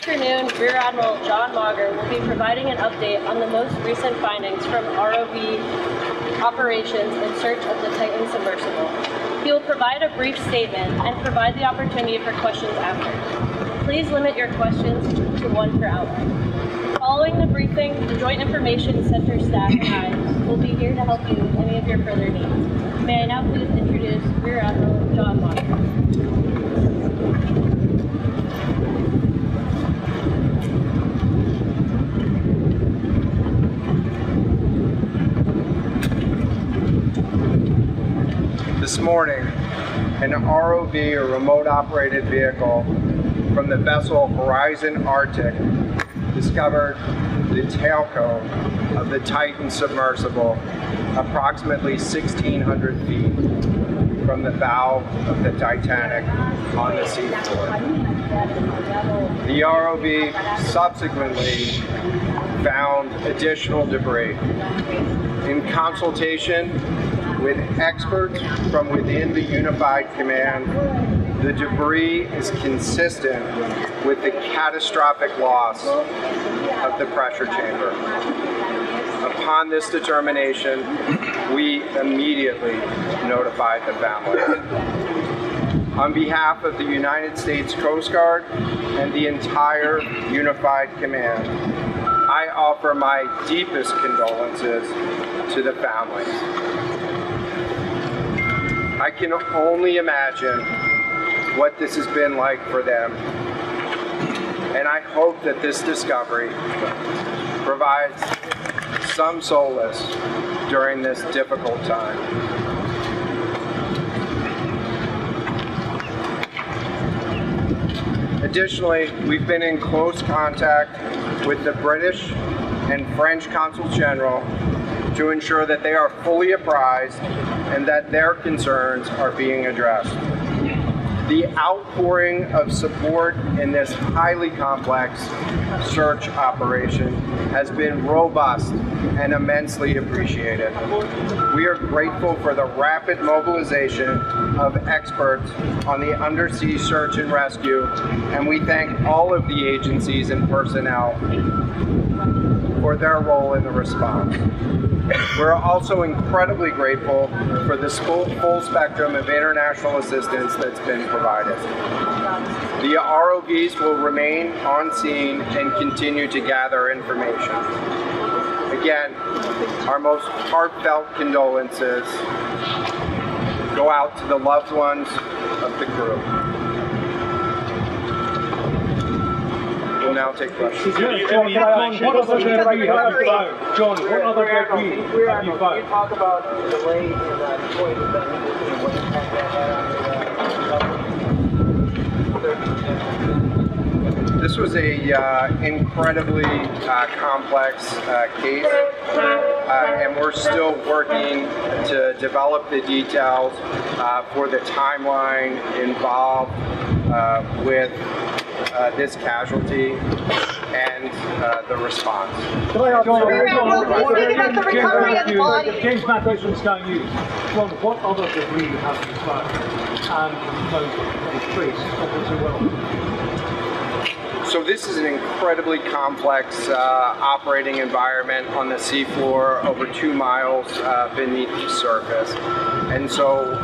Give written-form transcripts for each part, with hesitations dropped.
This afternoon, Rear Admiral John Mauger will be providing an update on the most recent findings from ROV operations in search of the Titan Submersible. He will provide a brief statement and provide the opportunity for questions after. Please limit your questions to one per hour. Following the briefing, the Joint Information Center staff and I will be here to help you with any of your further needs. May I now please introduce Rear Admiral John Mauger. This morning, an ROV, or remote operated vehicle, from the vessel Horizon Arctic discovered the tailcone of the Titan Submersible approximately 1,600 feet from the bow of the Titanic on the seafloor. The ROV subsequently found additional debris. In consultation with experts from within the Unified Command, the debris is consistent with the catastrophic loss of the pressure chamber. Upon this determination, we immediately notified the family. On behalf of the United States Coast Guard and the entire Unified Command, I offer my deepest condolences to the families. I can only imagine what this has been like for them, and I hope that this discovery provides some solace during this difficult time. Additionally, we've been in close contact with the British and French Consul General to ensure that they are fully apprised and that their concerns are being addressed. The outpouring of support in this highly complex search operation has been robust and immensely appreciated. We are grateful for the rapid mobilization of experts on the undersea search and rescue, and we thank all of the agencies and personnel for their role in the response. We're also incredibly grateful for the full spectrum of international assistance that's been provided. The ROVs will remain on scene and continue to gather information. Again, our most heartfelt condolences go out to the loved ones of the crew. We'll now take questions. John, what other debris have you found? John, what other debris have you found? Can you talk about the delay in deployment of that what impact that had on the This was a incredibly complex case, and we're still working to develop the details for the timeline involved with this casualty and the response. What about the recovery of the body? James Matthews from Sky News. John, what other debris have you found? And the trace of it well? So this is an incredibly complex operating environment on the seafloor, over 2 miles beneath the surface. And so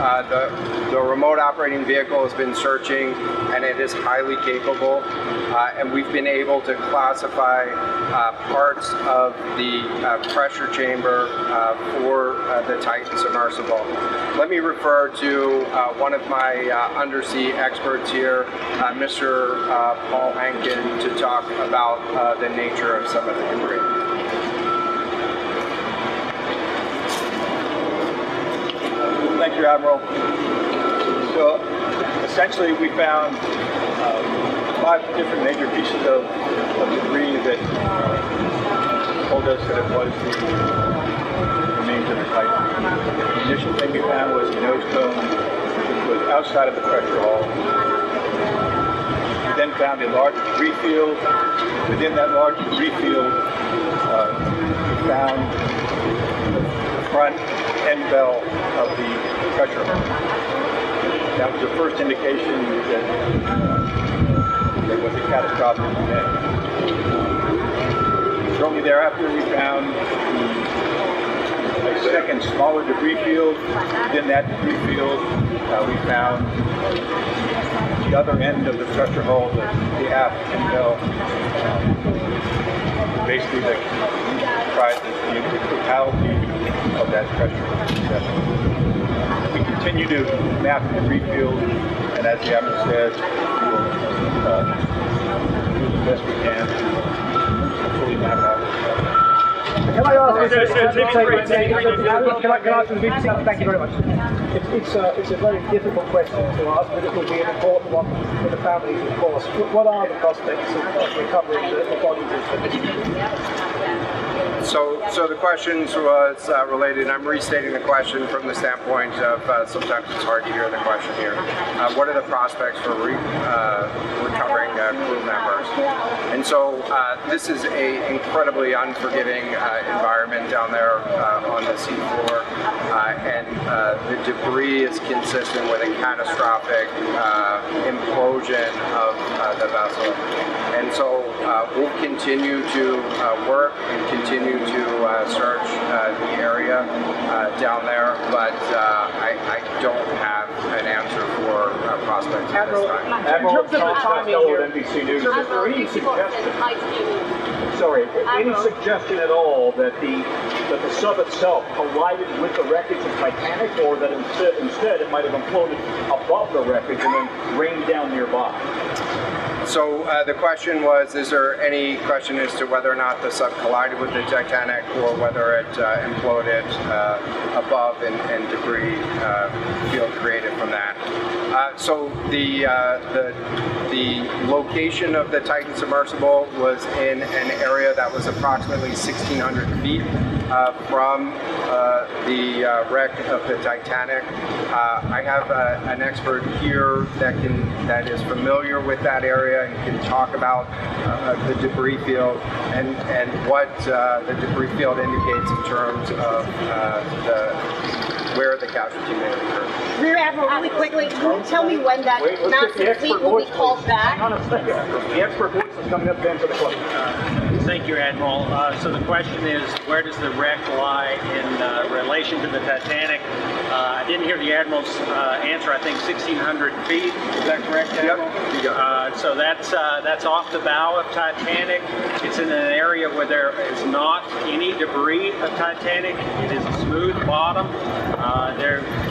the remote operating vehicle has been searching, and it is highly capable. And we've been able to classify parts of the pressure chamber for the Titan Submersible. Let me refer to one of my undersea experts here, Mr. Paul Hankin, to talk about the nature of some of the debris. Thank you, Admiral. So essentially we found 5 different major pieces of debris that told us that it was the remains of the Titan. The initial thing we found was the nose cone, which was outside of the pressure hull. We then found a large debris field. Within that large debris field, we found the front end bell of the pressure hull. That was the first indication that It was a catastrophic event. Shortly thereafter, we found a second smaller debris field. Within that debris field, we found the other end of the pressure hull, the aft intel. Basically, the totality of that pressure vessel. We continue to map the debris field, and as the admiral said, we will do the best we can to fully map out. Can I ask thank you very much. It's a very difficult question to ask, but it will be an important one for the families, of course. What are the prospects of recovering the bodies? So the questions was related, and I'm restating the question from the standpoint of sometimes it's hard to hear the question here. What are the prospects for recovering crew members? And so this is a incredibly unforgiving environment down there on the seafloor, and the debris is consistent with a catastrophic implosion of the vessel. And so we'll continue to work and continue to search the area down there, but I don't have an answer for prospects at this time. Admiral, in terms of the timing here, NBC News. is there any suggestion? Sorry, any suggestion at all that the sub itself collided with the wreckage of Titanic, or that instead it might have imploded above the wreckage and then rained down nearby? So the question was, is there any question as to whether or not the sub collided with the Titanic or whether it imploded above and debris field created from that? So the location of the Titan submersible was in an area that was approximately 1,600 feet from the wreck of the Titanic. I have an expert here that is familiar with that area and can talk about the debris field and what the debris field indicates in terms of where the casualty may have occurred. Rear Admiral, really quickly, can you tell me when that massive fleet will be called back? Hang on a second. The expert voice is coming up then for the question. Thank you, Admiral. So the question is, where does the wreck lie in relation to the Titanic? I didn't hear the Admiral's answer. I think 1,600 feet. Is that correct, Admiral? Yep. So that's off the bow of Titanic. It's in an area where there is not any debris of Titanic. It is a smooth bottom.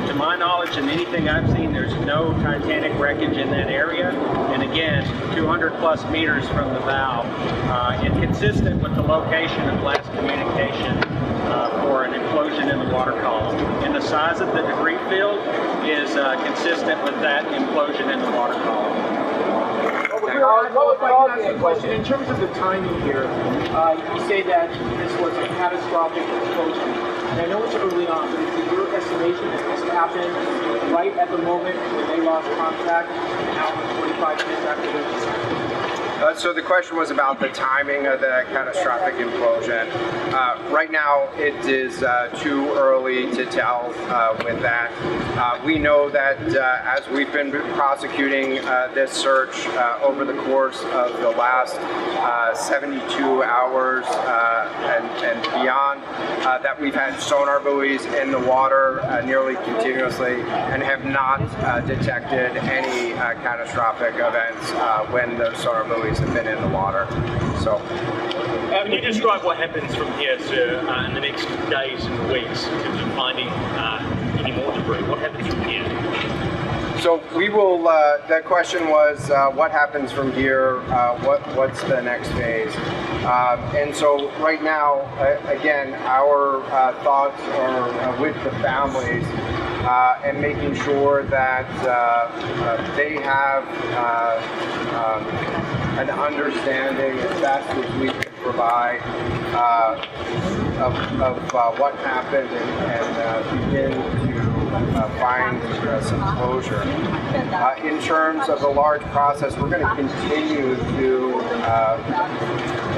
To my knowledge and anything I've seen, there's no Titanic wreckage in that area. And again, 200 plus meters from the bow. Inconsistent with the location of last communication for an implosion in the water column. And the size of the debris field is consistent with that implosion in the water column. Question. In terms of the timing here, you say that this was a catastrophic explosion. And I know it's early on, but is it your estimation that this happened right at the moment when they lost contact, an hour and 45 minutes after this? So the question was about the timing of the catastrophic implosion. Right now, it is too early to tell with that. We know that as we've been prosecuting this search over the course of the last 72 hours and beyond, that we've had sonar buoys in the water nearly continuously and have not detected any catastrophic events when those sonar buoys have been in the water. So, can you describe what happens from here to in the next days and weeks in terms of finding any more debris? What happens from here? So we will. The question was, what happens from here? What's the next phase? And so right now, again, our thoughts are with the families. And making sure that they have an understanding as best as we can provide of what happened and begin to find some closure. In terms of the large process, we're going to continue to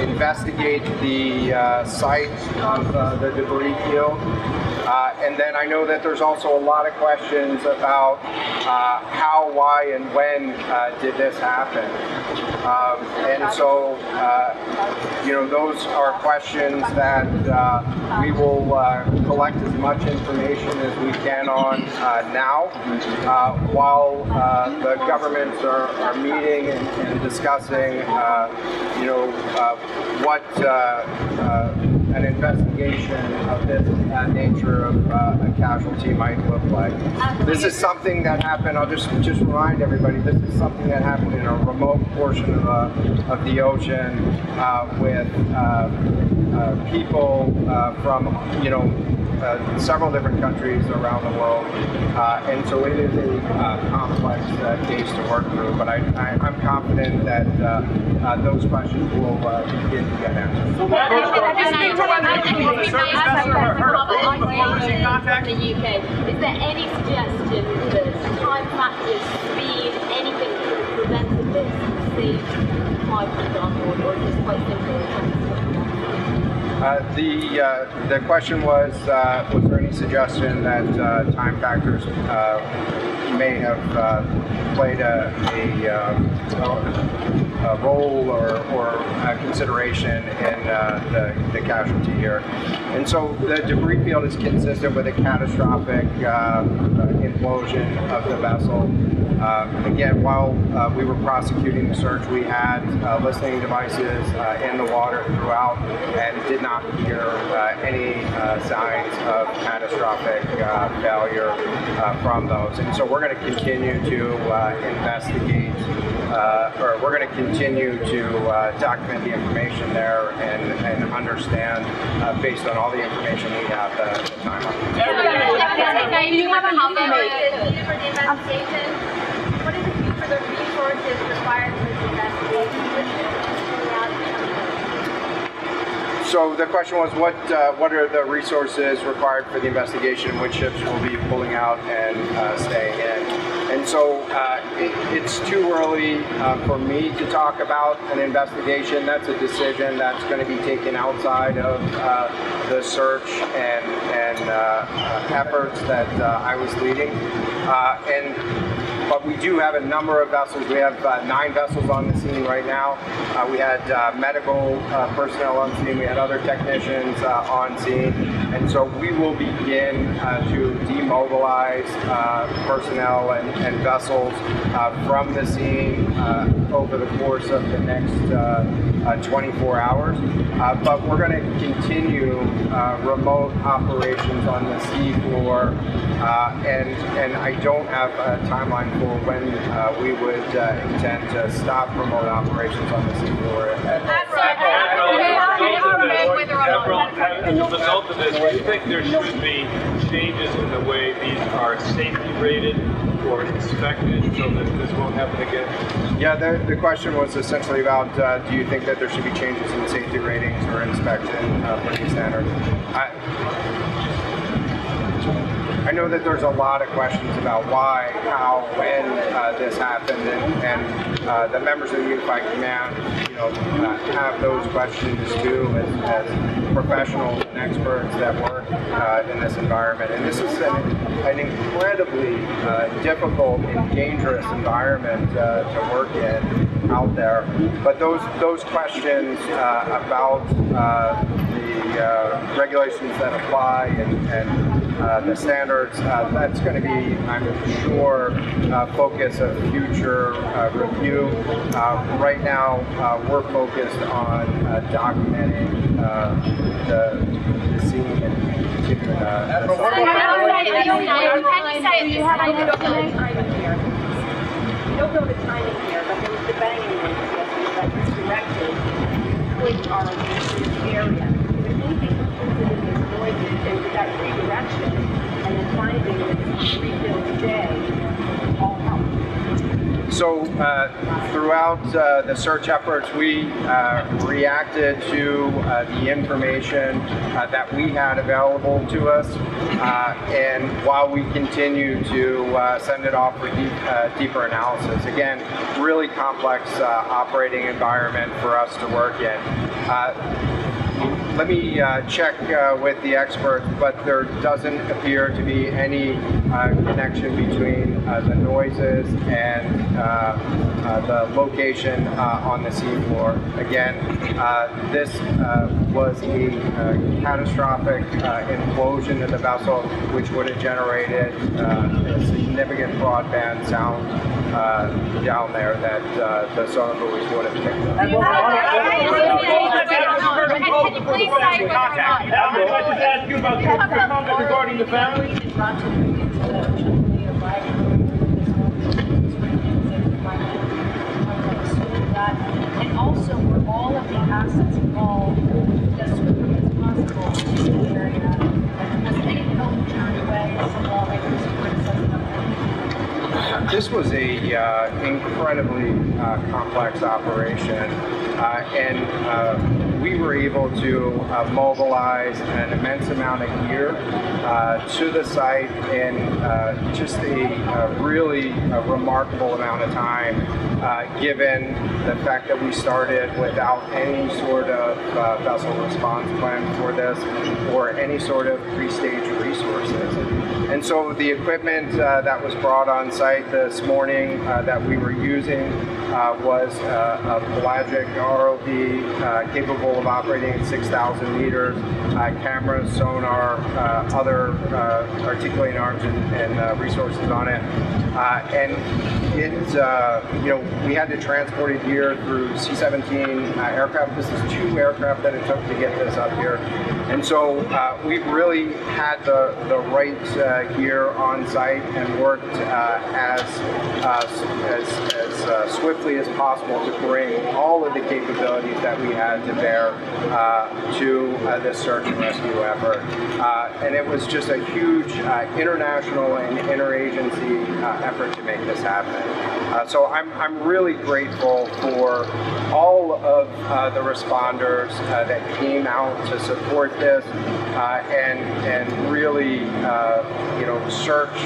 investigate the site of the debris field. And then I know that there's also a lot of questions about how, why, and when did this happen. And so, you know, those are questions that we will collect as much information as we can on now, while the governments are meeting and discussing, you know, what an investigation of this nature of a casualty might look like. This is something that happened, I'll just remind everybody, this is something that happened in a remote portion of the ocean with people from, you know, several different countries around the world, and so it is a complex case to work through, but I'm confident that those questions will begin to get answered. So the UK, is there any suggestion that time factors, speed, anything that could have prevented this, saved time, for example, or just quite simple? The question was there any suggestion that time factors may have played a role or a consideration in the casualty here? And so the debris field is consistent with a catastrophic implosion of the vessel. Again, while we were prosecuting the search, we had listening devices in the water throughout and did not hear any signs of catastrophic failure from those. And so we're going to continue to investigate, or we're going to continue to document the information there and understand, based on all the information we have, the timeline. Do you have a number for the investigation? What is the future, the resources required for the investigation? So the question was, what are the resources required for the investigation? Which ships will be pulling out and staying in? And so it's too early for me to talk about an investigation. That's a decision that's going to be taken outside of the search and efforts that I was leading. But we do have a number of vessels. We have 9 vessels on the scene right now. We had medical personnel on scene. We had other technicians on scene. And so we will begin to demobilize personnel and vessels from the scene over the course of the next 24 hours. But we're going to continue remote operations on the sea floor, and I don't have a timeline for when we would intend to stop remote operations on the sea floor. As a result of this, do you think there should be changes in the way these are safety rated or inspected so that this won't happen again? Yeah, the question was essentially about, do you think that there should be changes in safety ratings or inspection for these standards? I know that there's a lot of questions about why, how, when this happened, and the members of the Unified Command, you know, have those questions too, as professionals and experts that work in this environment. And this is an incredibly difficult and dangerous environment to work in out there. But those questions about the regulations that apply and the standards, that's going to be, I'm sure, focus of future review. Right now, we're focused on documenting the scene and continuing You don't know the timing here, but there was the banging incident that was directed towards our area. If anything considered as noises and with that redirection and then finding this rebuild day, all helped. So throughout the search efforts, we reacted to the information that we had available to us, and while we continue to send it off for deeper analysis. Again, really complex operating environment for us to work in. Let me check with the experts, but there doesn't appear to be any connection between the noises and the location on the seafloor. Again, this was a catastrophic implosion of the vessel, which would have generated a significant broadband sound down there that the sonar buoys would have picked up. I'd like to ask you about your comment regarding the family. And also, were all of the assets involved as quickly as possible in the area? Has any help turned away from lawmakers criticizing them? This was a incredibly complex operation, and we were able to mobilize an immense amount of gear to the site in just a really remarkable amount of time, given the fact that we started without any sort of vessel response plan for this or any sort of pre-stage resources. And so the equipment that was brought on site this morning that we were using was a pelagic ROV capable of operating at 6,000 meters, cameras, sonar, other articulating arms and resources on it. And it, we had to transport it here through C-17 aircraft. This is 2 aircraft that it took to get this up here. And so we've really had the right gear on site and worked as swiftly as possible to bring all of the capabilities that we had to bear to this search and rescue effort. And it was just a huge international and interagency effort to make this happen. So I'm really grateful for all of the responders that came out to support this and really search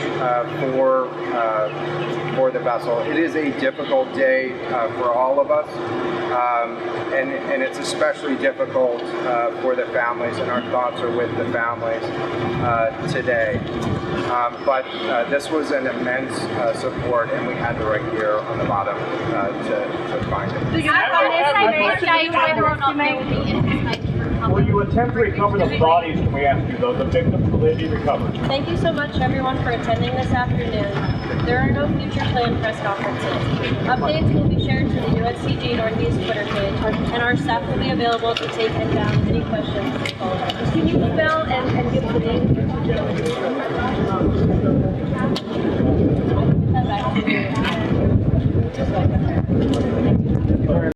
for the vessel. It is a difficult day for all of us, and it's especially difficult for the families, and our thoughts are with the families today. But this was an immense support, and we had the right gear on the bottom to find it. Will you attempt to recover the bodies, can we ask you, though, the victims, will they be recovered? Thank you so much, everyone, for attending this afternoon. There are no future planned press conferences. Updates will be shared to the USCG Northeast Twitter page, and our staff will be available to take inbound any questions and follow-up. Can you email and give the name?